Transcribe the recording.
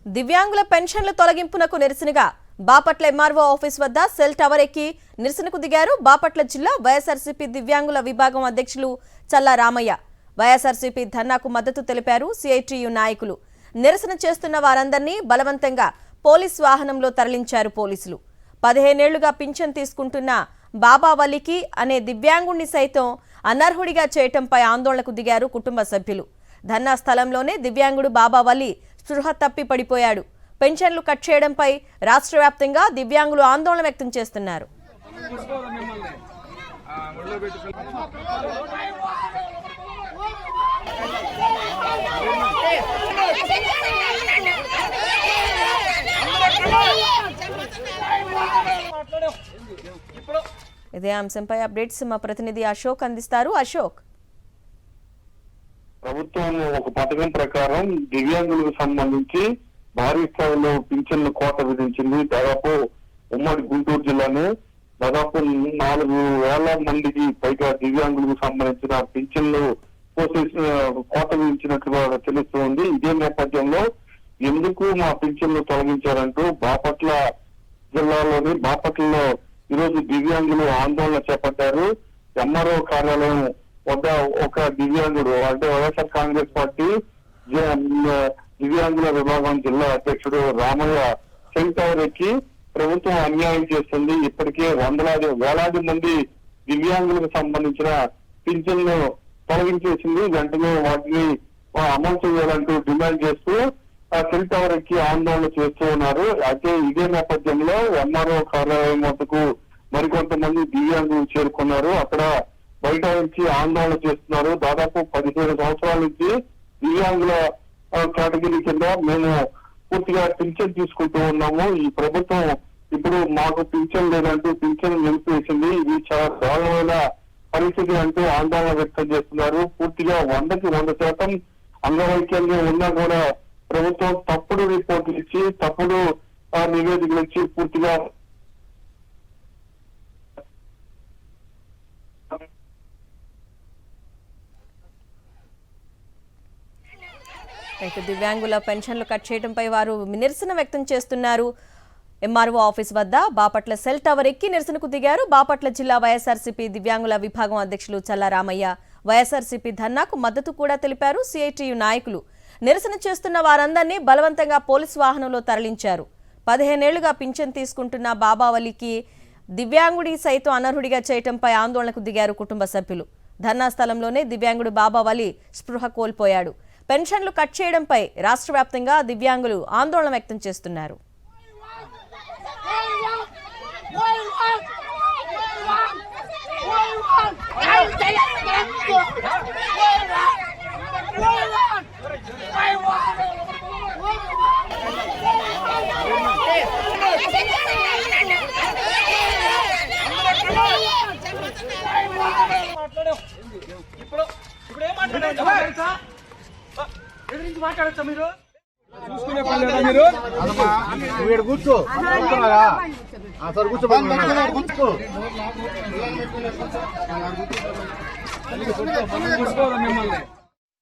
దివ్యాంగుల పెన్షన్ల తొలగింపునకు నిరసనగా బాపట్ల ఎంఆర్ఓ ఆఫీస్ వద్ద సెల్ టవర్ ఎక్కి నిరసనకు దిగారు బాపట్ల జిల్లా వైఎస్ఆర్సీపీ దివ్యాంగుల విభాగం అధ్యక్షులు చల్లా రామయ్య. వైఎస్ఆర్సీపీ ధర్నాకు మద్దతు తెలిపారు సిఐటియు నాయకులు. నిరసన చేస్తున్న వారందరినీ బలవంతంగా పోలీస్ వాహనంలో తరలించారు పోలీసులు. 15 ఏళ్లుగా పింఛన్ తీసుకుంటున్న బాబా వలికి అనే దివ్యాంగుణ్ణి సైతం అనర్హుడిగా చేయటంపై ఆందోళనకు దిగారు కుటుంబ సభ్యులు. ధర్నా స్థలంలోనే దివ్యాంగుడు బాబా వలి స్పృహ తప్పి పడిపోయాడు. పెన్షన్లు కట్ చేయడంపై రాష్ట్ర వ్యాప్తంగా దివ్యాంగులు ఆందోళన వ్యక్తం చేస్తున్నారు. ఇదే అంశంపై అప్డేట్స్ మా ప్రతినిధి అశోక్ అందిస్తారు. అశోక్, ప్రభుత్వం ఒక పథకం ప్రకారం దివ్యాంగులకు సంబంధించి భారీ స్థాయిలో పింఛన్ల కోట విధించింది. దాదాపు ఉమ్మడి గుంటూరు జిల్లాలో దాదాపు 4,000 మందికి పైగా దివ్యాంగులకు సంబంధించిన పింఛన్లు కోట విధించినట్లుగా తెలుస్తోంది. ఇదే నేపథ్యంలో ఎందుకు మా పింఛన్లు తొలగించారంటూ బాపట్ల జిల్లాలోని బాపట్లలో ఈరోజు దివ్యాంగులు ఆందోళన చేపట్టారు. ఎంఆర్ఓ కార్యాలయం వద్ద ఒక దివ్యాంగుడు అంటే వైఎస్ఆర్ కాంగ్రెస్ పార్టీ దివ్యాంగుల విభాగం జిల్లా అధ్యక్షుడు రామయ్య సెల్ టవర్ ఎక్కి ప్రభుత్వం అన్యాయం చేస్తుంది, ఇప్పటికే వేలాది మంది దివ్యాంగులకు సంబంధించిన పింఛన్లు తొలగించేసింది, వెంటనే వాటిని అమలు చేయాలంటూ డిమాండ్ చేస్తూ సెల్ టవర్ ఎక్కి ఆందోళన చేస్తూ ఉన్నారు. అయితే ఇదే నేపథ్యంలో ఎంఆర్ఓ కార్యాలయం వద్దకు మరికొంతమంది దివ్యాంగులు చేరుకున్నారు. అక్కడ బయట నుంచి ఆందోళన చేస్తున్నారు. దాదాపు 15 సంవత్సరాల నుంచి దివ్యాంగుల కేటగిరీ కింద మేము పూర్తిగా పింఛన్ తీసుకుంటూ ఉన్నాము. ఈ ప్రభుత్వం ఇప్పుడు మాకు పింఛన్ లేదంటూ పింఛన్ నిలిపివేసింది. ఇది చాలా దారుణమైన పరిస్థితి అంటూ ఆందోళన వ్యక్తం చేస్తున్నారు. పూర్తిగా 100% అంగవైకల్యం ఉన్నా కూడా ప్రభుత్వం తప్పుడు రిపోర్టులు ఇచ్చి తప్పుడు నివేదికలు ఇచ్చి పూర్తిగా దివ్యాంగుల పెన్షన్లు కట్ చేయడంపై వారు నిరసన వ్యక్తం చేస్తున్నారు. ఎంఆర్ఓ ఆఫీస్ వద్ద బాపట్ల సెల్ టవర్ ఎక్కి నిరసనకు దిగారు బాపట్ల జిల్లా వైఎస్ఆర్సీపీ దివ్యాంగుల విభాగం అధ్యక్షులు చల్లా రామయ్య. వైఎస్ఆర్సీపీ ధర్నాకు మద్దతు కూడా తెలిపారు సిఐటియు నాయకులు. నిరసన చేస్తున్న వారందరినీ బలవంతంగా పోలీసు వాహనంలో తరలించారు. 15 ఏళ్లుగా పింఛన్ తీసుకుంటున్న బాబావలికి దివ్యాంగుడి సైతం అనర్హుడిగా చేయటంపై ఆందోళనకు దిగారు కుటుంబ సభ్యులు. ధర్నా స్థలంలోనే దివ్యాంగుడు బాబావలి స్పృహ కోల్పోయాడు. పెన్షన్లు కట్ చేయడంపై రాష్ట్ర వ్యాప్తంగా దివ్యాంగులు ఆందోళన వ్యక్తం చేస్తున్నారు. మాట్లాడచ్చా మీరు చూసుకునే పని లేదా మీరు కూర్చో సార్ కూర్చో మిమ్మల్ని